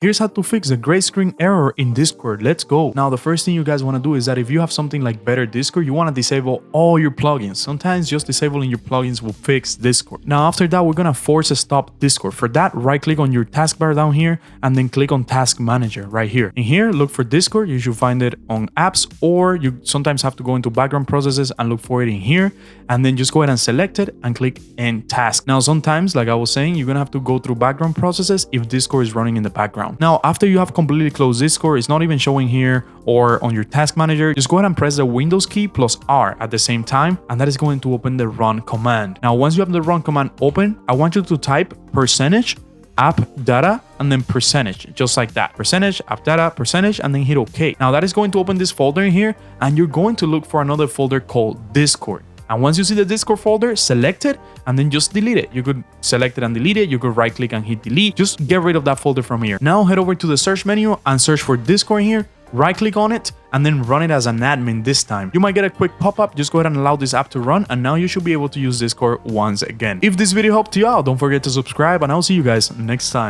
Here's how to fix the gray screen error in Discord. Let's go. Now, the first thing you guys want to do is that if you have something like Better Discord, you want to disable all your plugins. Sometimes just disabling your plugins will fix Discord. Now, after that, we're going to force stop Discord. For that, right click on your taskbar down here and then click on Task Manager right here. In here, look for Discord. You should find it on apps, or you sometimes have to go into background processes and look for it in here. And then just go ahead and select it and click End Task. Now, sometimes, like I was saying, you're going to have to go through background processes if Discord is running in the background. Now, after you have completely closed Discord, it's not even showing here or on your task manager, just go ahead and press the Windows key plus R at the same time, and that is going to open the run command. Now, once you have the run command open, I want you to type percentage app data and then percentage, just like that. Percentage app data percentage, and then hit OK. Now that is going to open this folder in here, and you're going to look for another folder called Discord. And once you see the Discord folder, select it and then just delete it. You could select it and delete it. You could right click and hit delete. Just get rid of that folder from here. Now head over to the search menu and search for Discord here. Right click on it and then run it as an admin this time. You might get a quick pop-up. Just go ahead and allow this app to run, and now you should be able to use Discord once again. If this video helped you out, don't forget to subscribe, and I'll see you guys next time.